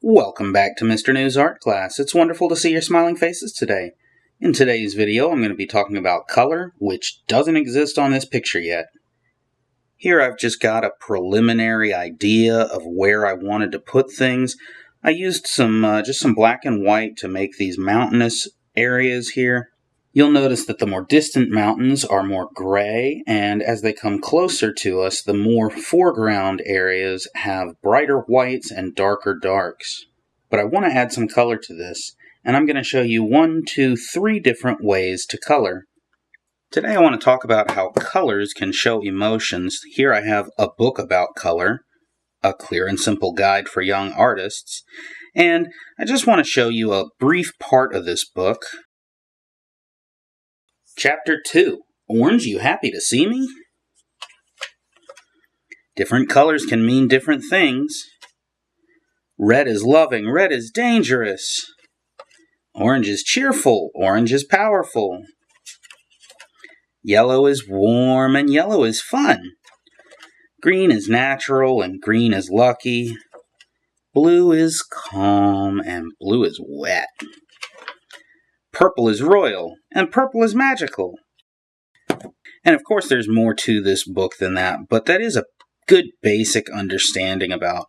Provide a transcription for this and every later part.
Welcome back to Mr. News Art Class. It's wonderful to see your smiling faces today. In today's video, I'm going to be talking about color, which doesn't exist on this picture yet. Here I've just got a preliminary idea of where I wanted to put things. I used just some black and white to make these mountainous areas here. You'll notice that the more distant mountains are more gray, and as they come closer to us, the more foreground areas have brighter whites and darker darks. But I want to add some color to this, and I'm going to show you 3 different ways to color. Today I want to talk about how colors can show emotions. Here I have a book about color, a clear and simple guide for young artists, and I just want to show you a brief part of this book. Chapter 2, Orange, You Happy to See Me? Different colors can mean different things. Red is loving, red is dangerous. Orange is cheerful, orange is powerful. Yellow is warm and yellow is fun. Green is natural and green is lucky. Blue is calm and blue is wet. Purple is royal, and purple is magical. And of course there's more to this book than that, but that is a good basic understanding about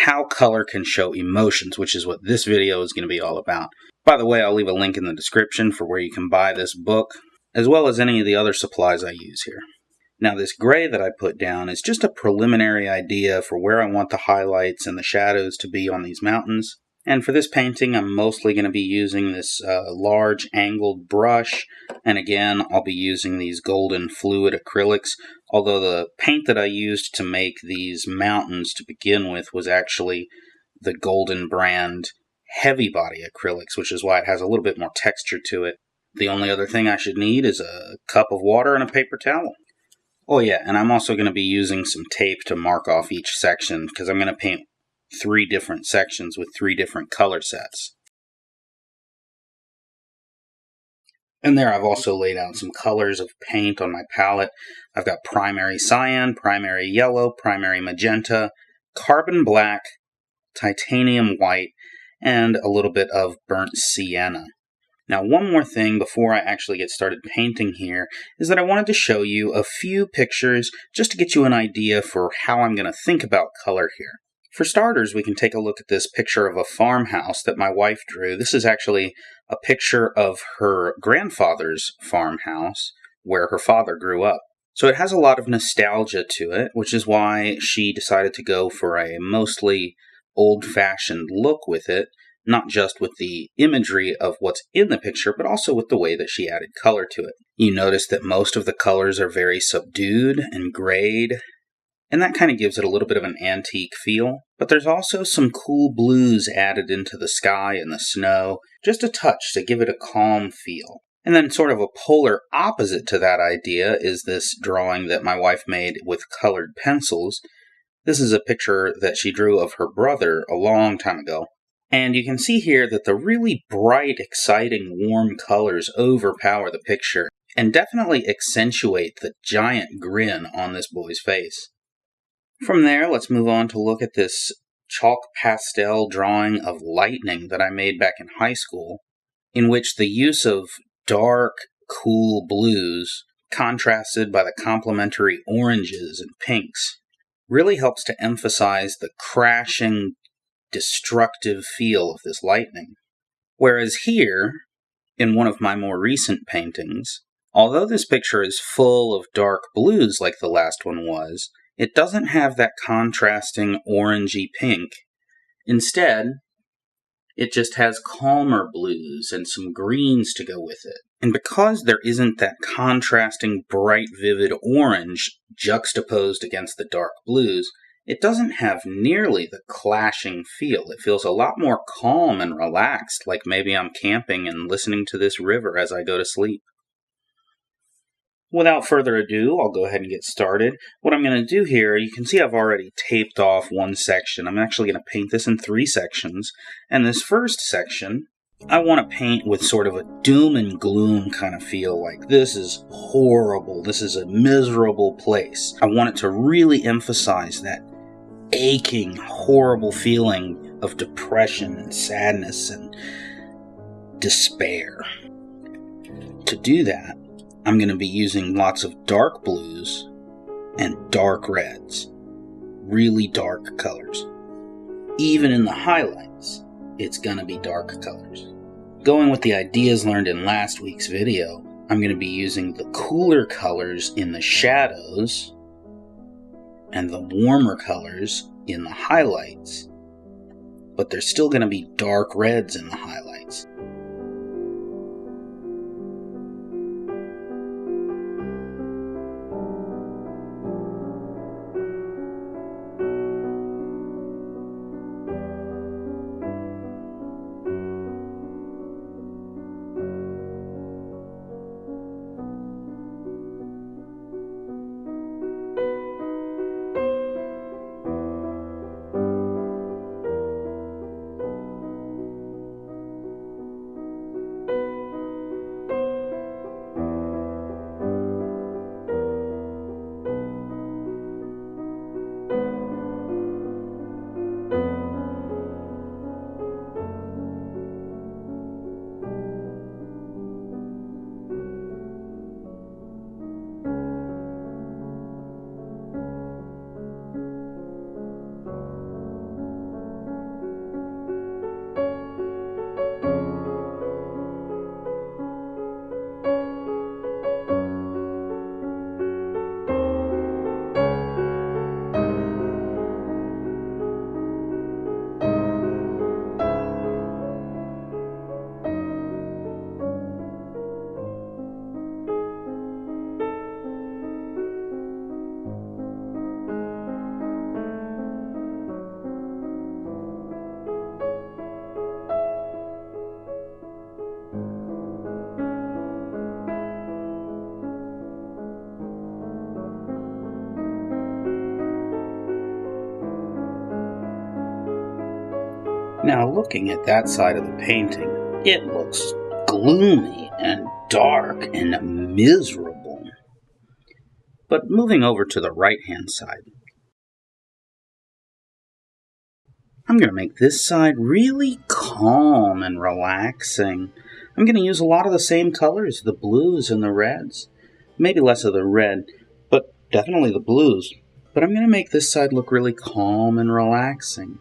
how color can show emotions, which is what this video is going to be all about. By the way, I'll leave a link in the description for where you can buy this book, as well as any of the other supplies I use here. Now this gray that I put down is just a preliminary idea for where I want the highlights and the shadows to be on these mountains. And for this painting, I'm mostly going to be using this large angled brush. And again, I'll be using these Golden Fluid Acrylics. Although the paint that I used to make these mountains to begin with was actually the Golden brand Heavy Body Acrylics, which is why it has a little bit more texture to it. The only other thing I should need is a cup of water and a paper towel. Oh yeah, and I'm also going to be using some tape to mark off each section, because I'm going to paint 3 different sections with 3 different color sets. And there I've also laid out some colors of paint on my palette. I've got primary cyan, primary yellow, primary magenta, carbon black, titanium white, and a little bit of burnt sienna. Now, one more thing before I actually get started painting here is that I wanted to show you a few pictures just to get you an idea for how I'm going to think about color here. For starters, we can take a look at this picture of a farmhouse that my wife drew. This is actually a picture of her grandfather's farmhouse where her father grew up. So it has a lot of nostalgia to it, which is why she decided to go for a mostly old-fashioned look with it, not just with the imagery of what's in the picture, but also with the way that she added color to it. You notice that most of the colors are very subdued and grayed, and that kind of gives it a little bit of an antique feel. But there's also some cool blues added into the sky and the snow, just a touch to give it a calm feel. And then sort of a polar opposite to that idea is this drawing that my wife made with colored pencils. This is a picture that she drew of her brother a long time ago. And you can see here that the really bright, exciting, warm colors overpower the picture and definitely accentuate the giant grin on this boy's face. From there, let's move on to look at this chalk pastel drawing of lightning that I made back in high school, in which the use of dark, cool blues, contrasted by the complementary oranges and pinks, really helps to emphasize the crashing, destructive feel of this lightning. Whereas here, in one of my more recent paintings, although this picture is full of dark blues like the last one was, it doesn't have that contrasting orangey pink. Instead, it just has calmer blues and some greens to go with it. And because there isn't that contrasting bright, vivid orange juxtaposed against the dark blues, it doesn't have nearly the clashing feel. It feels a lot more calm and relaxed, like maybe I'm camping and listening to this river as I go to sleep. Without further ado, I'll go ahead and get started. What I'm going to do here, you can see I've already taped off one section. I'm actually going to paint this in 3 sections. And this first section, I want to paint with sort of a doom and gloom kind of feel, like this is horrible, this is a miserable place. I want it to really emphasize that aching, horrible feeling of depression and sadness and despair. To do that, I'm going to be using lots of dark blues and dark reds, really dark colors. Even in the highlights, it's going to be dark colors. Going with the ideas learned in last week's video, I'm going to be using the cooler colors in the shadows and the warmer colors in the highlights, but there's still going to be dark reds in the highlights. Now, looking at that side of the painting, it looks gloomy and dark and miserable. But moving over to the right-hand side, I'm going to make this side really calm and relaxing. I'm going to use a lot of the same colors, the blues and the reds. Maybe less of the red, but definitely the blues. But I'm going to make this side look really calm and relaxing.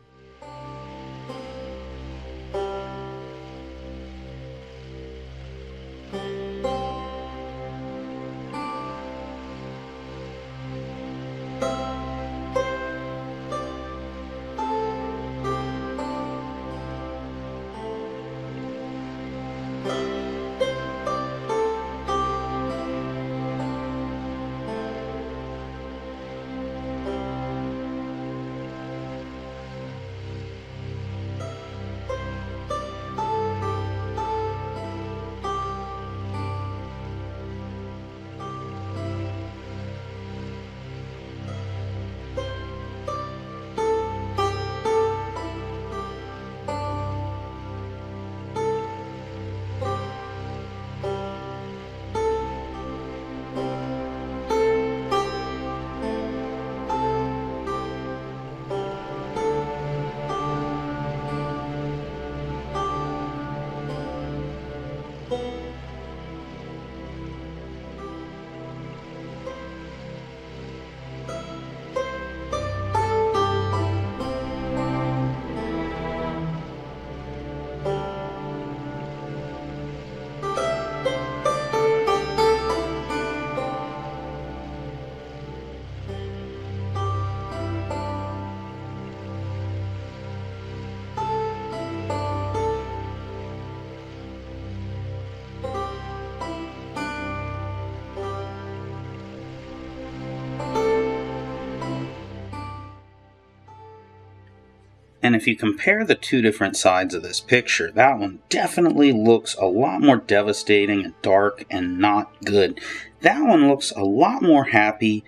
And if you compare the two different sides of this picture, that one definitely looks a lot more devastating and dark and not good. That one looks a lot more happy,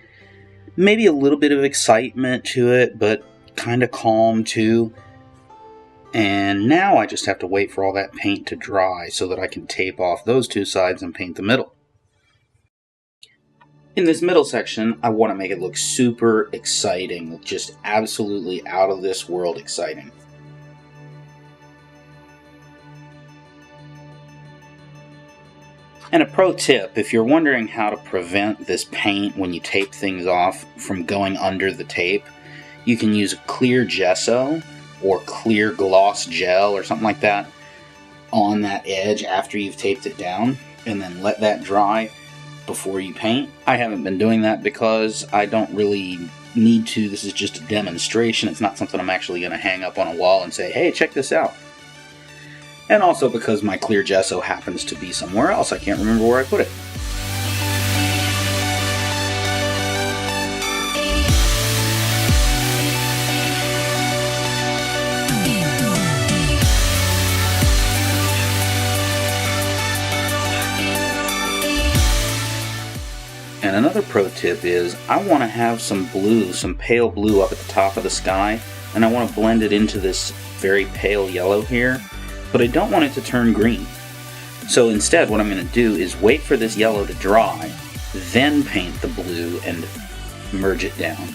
maybe a little bit of excitement to it, but kind of calm too. And now I just have to wait for all that paint to dry so that I can tape off those two sides and paint the middle. In this middle section, I want to make it look super exciting, just absolutely out of this world exciting. And a pro tip, if you're wondering how to prevent this paint when you tape things off from going under the tape, you can use clear gesso or clear gloss gel or something like that on that edge after you've taped it down, and then let that dry before you paint. I haven't been doing that because I don't really need to. This is just a demonstration. It's not something I'm actually going to hang up on a wall and say, hey, check this out. And also because my clear gesso happens to be somewhere else. I can't remember where I put it. And another pro tip is I want to have some blue, some pale blue up at the top of the sky, and I want to blend it into this very pale yellow here, but I don't want it to turn green. So instead what I'm going to do is wait for this yellow to dry, then paint the blue and merge it down.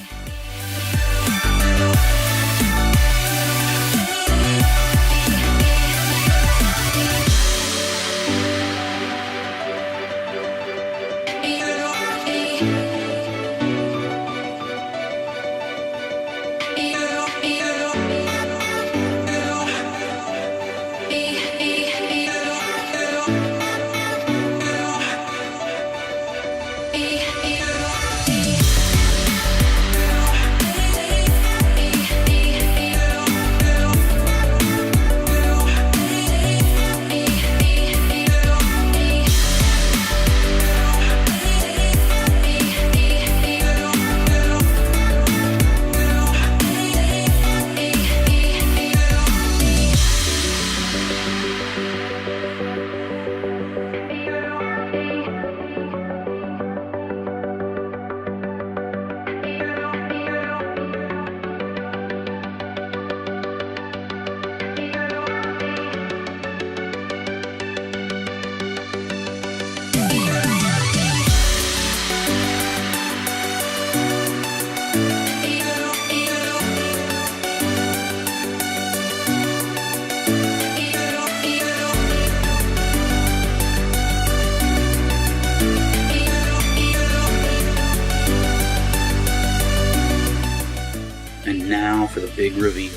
And now for the big reveal.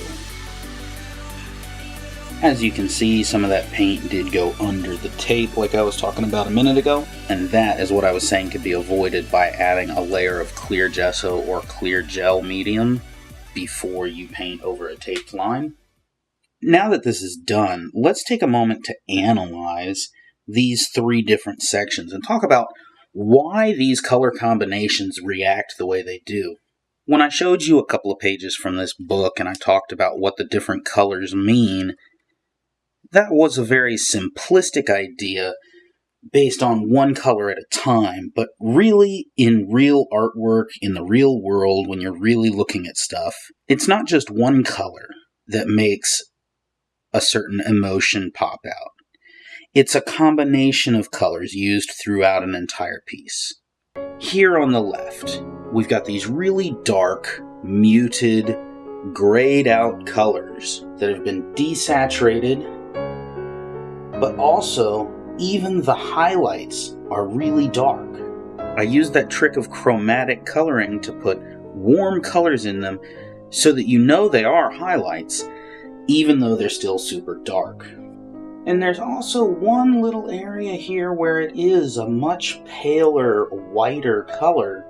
As you can see, some of that paint did go under the tape like I was talking about a minute ago, and that is what I was saying could be avoided by adding a layer of clear gesso or clear gel medium before you paint over a taped line. Now that this is done, let's take a moment to analyze these three different sections and talk about why these color combinations react the way they do. When I showed you a couple of pages from this book and I talked about what the different colors mean, that was a very simplistic idea based on one color at a time, but really in real artwork, in the real world, when you're really looking at stuff, it's not just one color that makes a certain emotion pop out. It's a combination of colors used throughout an entire piece. Here on the left, we've got these really dark, muted, grayed out colors that have been desaturated, but also even the highlights are really dark. I used that trick of chromatic coloring to put warm colors in them so that you know they are highlights, even though they're still super dark. And there's also one little area here where it is a much paler, whiter color,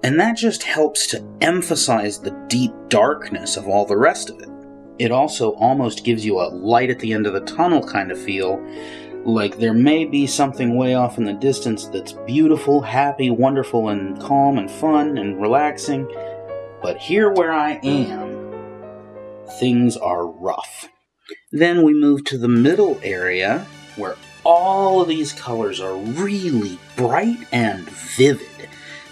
and that just helps to emphasize the deep darkness of all the rest of it. It also almost gives you a light at the end of the tunnel kind of feel, like there may be something way off in the distance that's beautiful, happy, wonderful, and calm and fun and relaxing, but here where I am, things are rough. Then we move to the middle area, where all of these colors are really bright and vivid.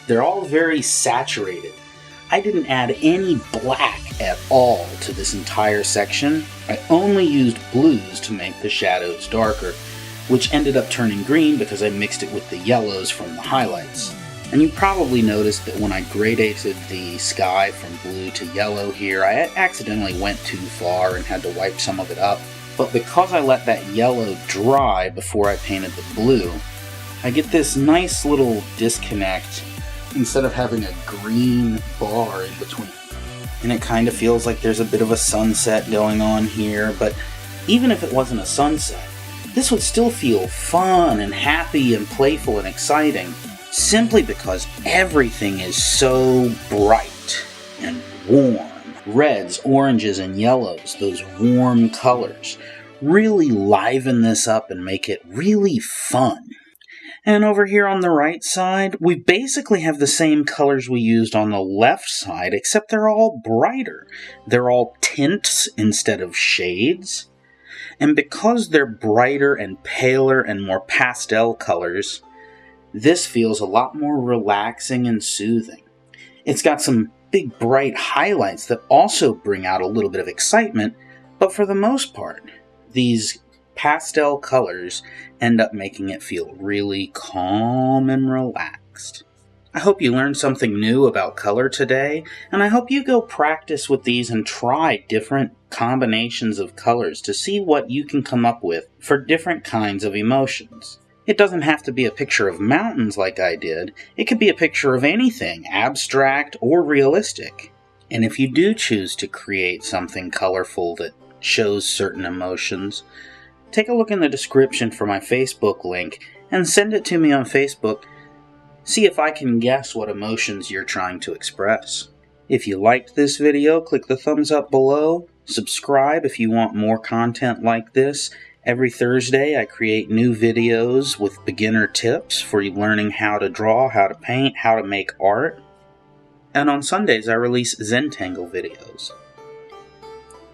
They're all very saturated. I didn't add any black at all to this entire section. I only used blues to make the shadows darker, which ended up turning green because I mixed it with the yellows from the highlights. And you probably noticed that when I gradated the sky from blue to yellow here, I accidentally went too far and had to wipe some of it up. But because I let that yellow dry before I painted the blue, I get this nice little disconnect instead of having a green bar in between. And it kind of feels like there's a bit of a sunset going on here, but even if it wasn't a sunset, this would still feel fun and happy and playful and exciting, simply because everything is so bright and warm. Reds, oranges, and yellows, those warm colors, really liven this up and make it really fun. And over here on the right side, we basically have the same colors we used on the left side, except they're all brighter. They're all tints instead of shades. And because they're brighter and paler and more pastel colors, this feels a lot more relaxing and soothing. It's got some big bright highlights that also bring out a little bit of excitement, but for the most part, these pastel colors end up making it feel really calm and relaxed. I hope you learned something new about color today, and I hope you go practice with these and try different combinations of colors to see what you can come up with for different kinds of emotions. It doesn't have to be a picture of mountains like I did. It could be a picture of anything, abstract or realistic. And if you do choose to create something colorful that shows certain emotions, take a look in the description for my Facebook link and send it to me on Facebook. See if I can guess what emotions you're trying to express. If you liked this video, click the thumbs up below. Subscribe if you want more content like this. Every Thursday I create new videos with beginner tips for learning how to draw, how to paint, how to make art. And on Sundays I release Zentangle videos.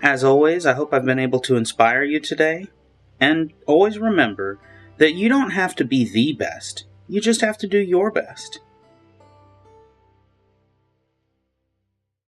As always, I hope I've been able to inspire you today. And always remember that you don't have to be the best. You just have to do your best.